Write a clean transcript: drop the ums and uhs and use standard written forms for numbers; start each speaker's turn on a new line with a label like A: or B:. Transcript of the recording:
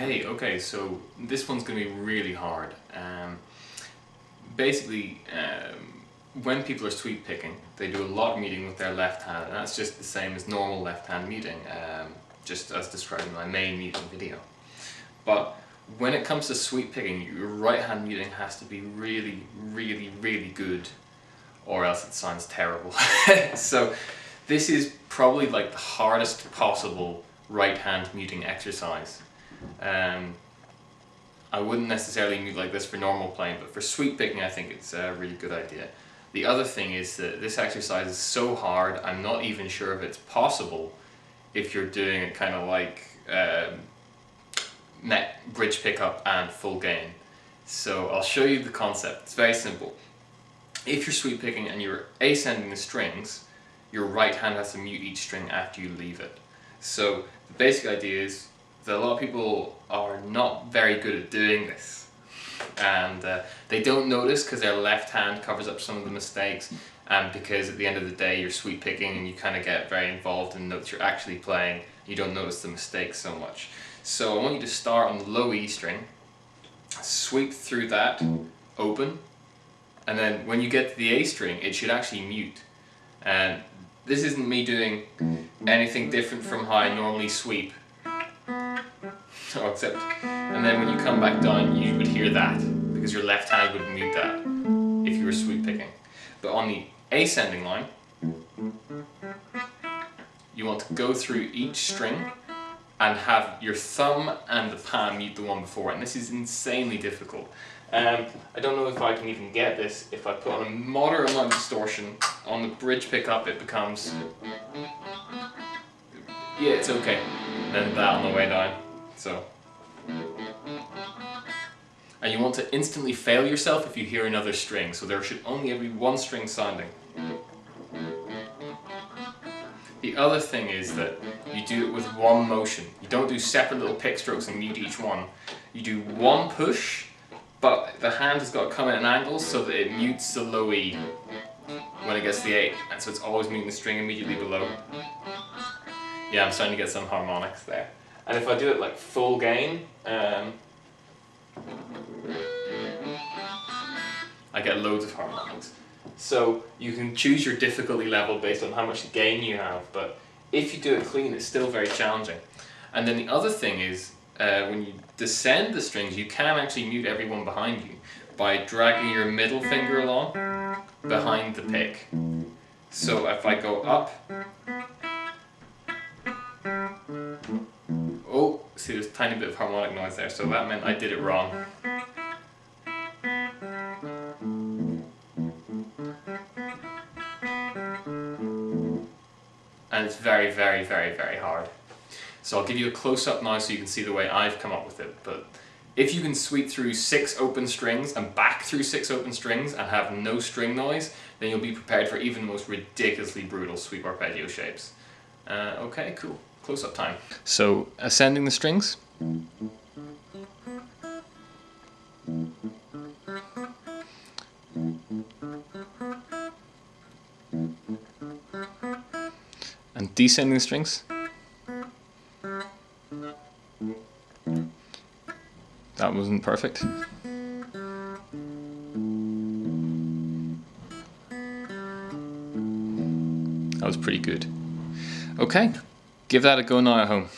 A: Okay, so this one's going to be really hard. Basically, when people are sweep picking, they do a lot of muting with their left hand, and that's just the same as normal left hand muting, just as described in my main muting video. But when it comes to sweep picking, your right hand muting has to be really, really, really good, or else it sounds terrible. So this is probably like the hardest possible right hand muting exercise. I wouldn't necessarily mute like this for normal playing, but for sweep picking I think it's a really good idea. The other thing is that this exercise is so hard, I'm not even sure if it's possible if you're doing it kind of like net bridge pickup and full gain. So I'll show you the concept. It's very simple. If you're sweep picking and you're ascending the strings, your right hand has to mute each string after you leave it. So the basic idea is that a lot of people are not very good at doing this, and they don't notice because their left hand covers up some of the mistakes, and because at the end of the day you're sweep picking and you kind of get very involved in the notes you're actually playing, you don't notice the mistakes so much. So I want you to start on the low E string, sweep through that, open, and then when you get to the A string it should actually mute. And this isn't me doing anything different from how I normally sweep. And then when you come back down you would hear that, because your left hand would mute that if you were sweep picking. But on the ascending line, you want to go through each string and have your thumb and the palm mute the one before, and this is insanely difficult. I don't know if I can even get this. If I put on a moderate amount of distortion on the bridge pickup, it becomes, yeah, it's okay. And then that on the way down. So, and you want to instantly fail yourself if you hear another string, so there should only be one string sounding. The other thing is that you do it with one motion. You don't do separate little pick strokes and mute each one. You do one push, but the hand has got to come at an angle so that it mutes the low E when it gets to the 8, and so it's always muting the string immediately below. Yeah, I'm starting to get some harmonics there. And if I do it like full gain, I get loads of harmonics. So you can choose your difficulty level based on how much gain you have, but if you do it clean it's still very challenging. And then the other thing is, when you descend the strings you can actually mute everyone behind you by dragging your middle finger along behind the pick. So if I go up, oh, see there's a tiny bit of harmonic noise there, so that meant I did it wrong. And it's very, very, very, very hard. So I'll give you a close-up now so you can see the way I've come up with it. But if you can sweep through 6 open strings and back through 6 open strings and have no string noise, then you'll be prepared for even the most ridiculously brutal sweep arpeggio shapes. Okay, cool. Close-up time. So, ascending the strings. And descending the strings. That wasn't perfect. That was pretty good. Okay, give that a go now at home.